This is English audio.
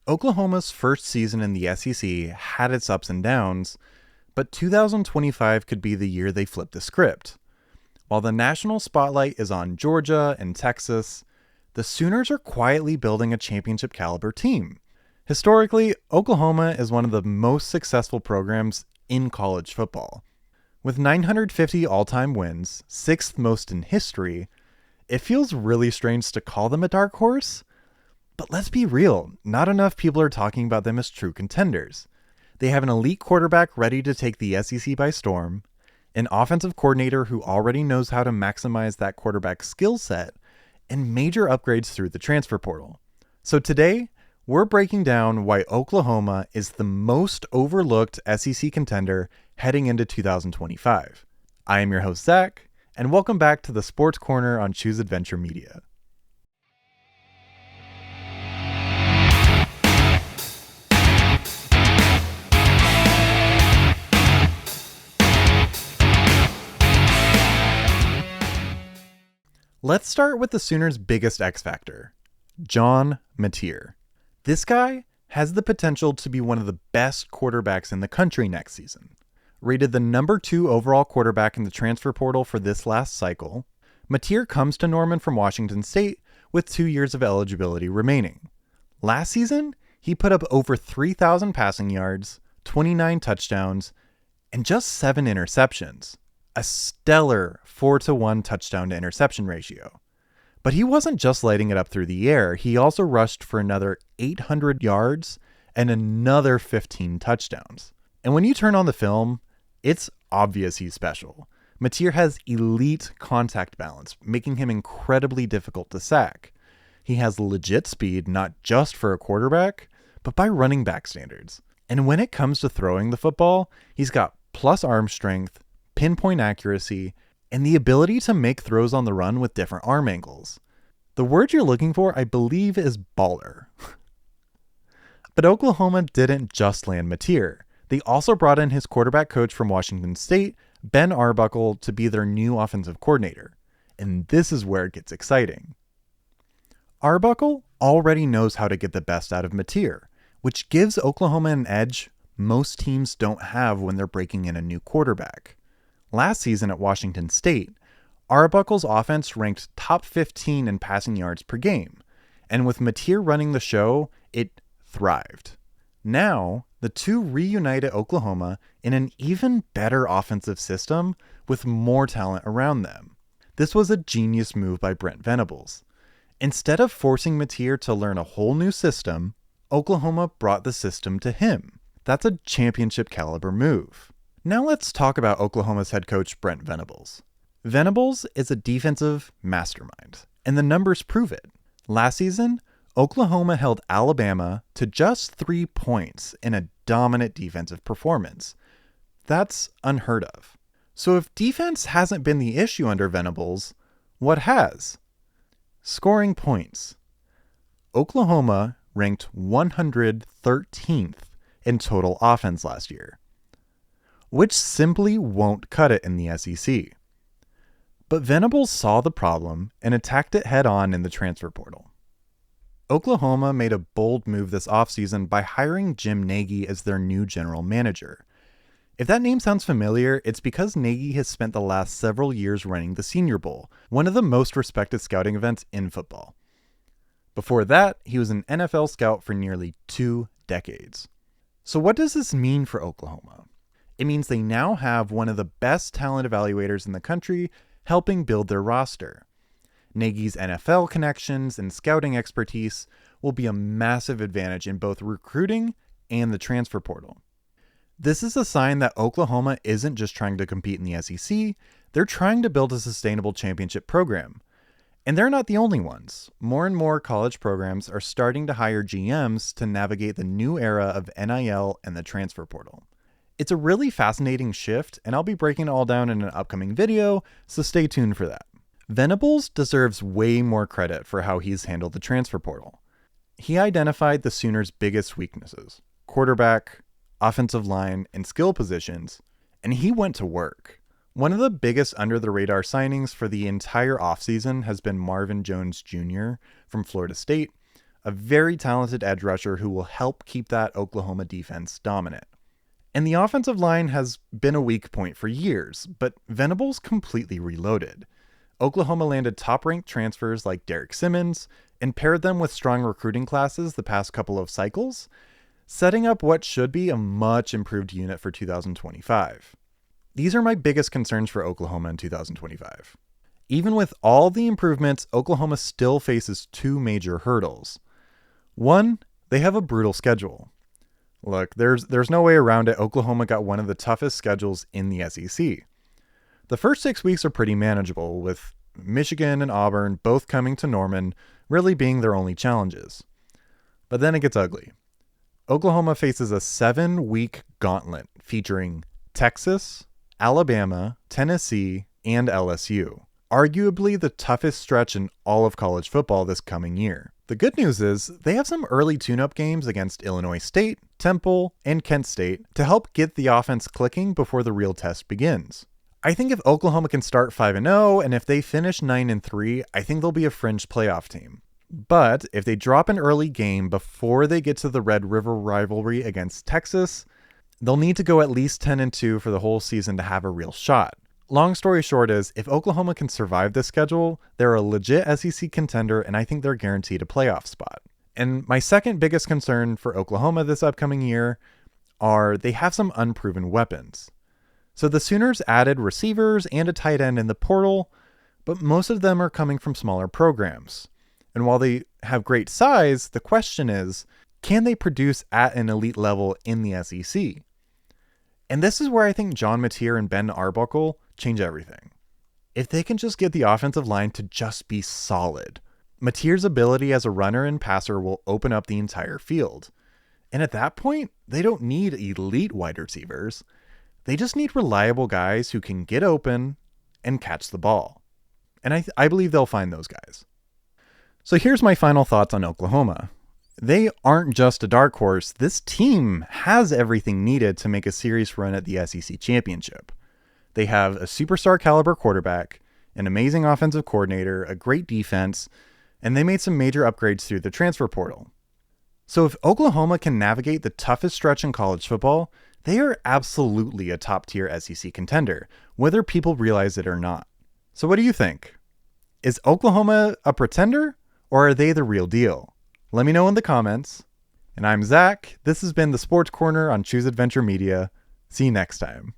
Oklahoma's first season in the SEC had its ups and downs, but 2025 could be the year they flip the script. While the national spotlight is on Georgia and Texas, the Sooners are quietly building a championship caliber team. Historically, Oklahoma is one of the most successful programs in college football. With 950 all-time wins, sixth most in history, it feels really strange to call them a dark horse. But let's be real, not enough people are talking about them as true contenders. They have an elite quarterback ready to take the SEC by storm, an offensive coordinator who already knows how to maximize that quarterback's skill set, and major upgrades through the transfer portal. So today, we're breaking down why Oklahoma is the most overlooked SEC contender heading into 2025. I am your host, Zach, and welcome back to the Sports Corner on Choose Adventure Media. Let's start with the Sooners' biggest X factor, John Mateer. This guy has the potential to be one of the best quarterbacks in the country next season. Rated the number 2 overall quarterback in the transfer portal for this last cycle, Mateer comes to Norman from Washington State with 2 years of eligibility remaining. Last season, he put up over 3,000 passing yards, 29 touchdowns, and just 7 interceptions. A stellar 4-to-1 touchdown to interception ratio. But he wasn't just lighting it up through the air, he also rushed for another 800 yards and another 15 touchdowns. And when you turn on the film, it's obvious he's special. Mateer has elite contact balance, making him incredibly difficult to sack. He has legit speed, not just for a quarterback, but by running back standards. And when it comes to throwing the football, he's got plus arm strength, pinpoint accuracy, and the ability to make throws on the run with different arm angles. The word you're looking for, I believe, is baller. But Oklahoma didn't just land Mateer. They also brought in his quarterback coach from Washington State, Ben Arbuckle, to be their new offensive coordinator. And this is where it gets exciting. Arbuckle already knows how to get the best out of Mateer, which gives Oklahoma an edge most teams don't have when they're breaking in a new quarterback. Last season at Washington State, Arbuckle's offense ranked top 15 in passing yards per game, and with Mateer running the show, it thrived. Now, the two reunited Oklahoma in an even better offensive system with more talent around them. This was a genius move by Brent Venables. Instead of forcing Mateer to learn a whole new system, Oklahoma brought the system to him. That's a championship caliber move. Now let's talk about Oklahoma's head coach, Brent Venables. Venables is a defensive mastermind, and the numbers prove it. Last season, Oklahoma held Alabama to just 3 points in a dominant defensive performance. That's unheard of. So if defense hasn't been the issue under Venables, what has? Scoring points. Oklahoma ranked 113th in total offense last year, which simply won't cut it in the SEC. But Venables saw the problem and attacked it head on in the transfer portal. Oklahoma made a bold move this offseason by hiring Jim Nagy as their new general manager. If that name sounds familiar, it's because Nagy has spent the last several years running the Senior Bowl, one of the most respected scouting events in football. Before that, he was an NFL scout for nearly 2 decades. So what does this mean for Oklahoma? It means they now have one of the best talent evaluators in the country helping build their roster. Nagy's NFL connections and scouting expertise will be a massive advantage in both recruiting and the transfer portal. This is a sign that Oklahoma isn't just trying to compete in the SEC, they're trying to build a sustainable championship program. And they're not the only ones. More and more college programs are starting to hire GMs to navigate the new era of NIL and the transfer portal. It's a really fascinating shift, and I'll be breaking it all down in an upcoming video, so stay tuned for that. Venables deserves way more credit for how he's handled the transfer portal. He identified the Sooners' biggest weaknesses: quarterback, offensive line, and skill positions, and he went to work. One of the biggest under-the-radar signings for the entire offseason has been Marvin Jones Jr. from Florida State, a very talented edge rusher who will help keep that Oklahoma defense dominant. And the offensive line has been a weak point for years, but Venables completely reloaded. Oklahoma landed top-ranked transfers like Derek Simmons and paired them with strong recruiting classes the past couple of cycles, setting up what should be a much improved unit for 2025. These are my biggest concerns for Oklahoma in 2025. Even with all the improvements, Oklahoma still faces two major hurdles. One, they have a brutal schedule. Look, there's no way around it. Oklahoma got one of the toughest schedules in the SEC. The first 6 weeks are pretty manageable, with Michigan and Auburn both coming to Norman really being their only challenges. But then it gets ugly. Oklahoma faces a 7-week gauntlet featuring Texas, Alabama, Tennessee, and LSU. Arguably the toughest stretch in all of college football this coming year. The good news is they have some early tune-up games against Illinois State, Temple, and Kent State to help get the offense clicking before the real test begins. I think if Oklahoma can start 5-0 and if they finish 9-3, I think they'll be a fringe playoff team. But if they drop an early game before they get to the Red River rivalry against Texas, they'll need to go at least 10-2 for the whole season to have a real shot. Long story short is, if Oklahoma can survive this schedule, they're a legit SEC contender, and I think they're guaranteed a playoff spot. And my second biggest concern for Oklahoma this upcoming year are they have some unproven weapons. So the Sooners added receivers and a tight end in the portal, but most of them are coming from smaller programs. And while they have great size, the question is, can they produce at an elite level in the SEC? And this is where I think John Mateer and Ben Arbuckle change everything. If they can just get the offensive line to just be solid, Mateer's ability as a runner and passer will open up the entire field. And at that point, they don't need elite wide receivers. They just need reliable guys who can get open and catch the ball. And I believe they'll find those guys. So here's my final thoughts on Oklahoma. They aren't just a dark horse. This team has everything needed to make a serious run at the SEC championship. They have a superstar caliber quarterback, an amazing offensive coordinator, a great defense, and they made some major upgrades through the transfer portal. So if Oklahoma can navigate the toughest stretch in college football, they are absolutely a top-tier SEC contender, whether people realize it or not. So what do you think? Is Oklahoma a pretender, or are they the real deal? Let me know in the comments. And I'm Zach. This has been the Sports Corner on Choose Adventure Media. See you next time.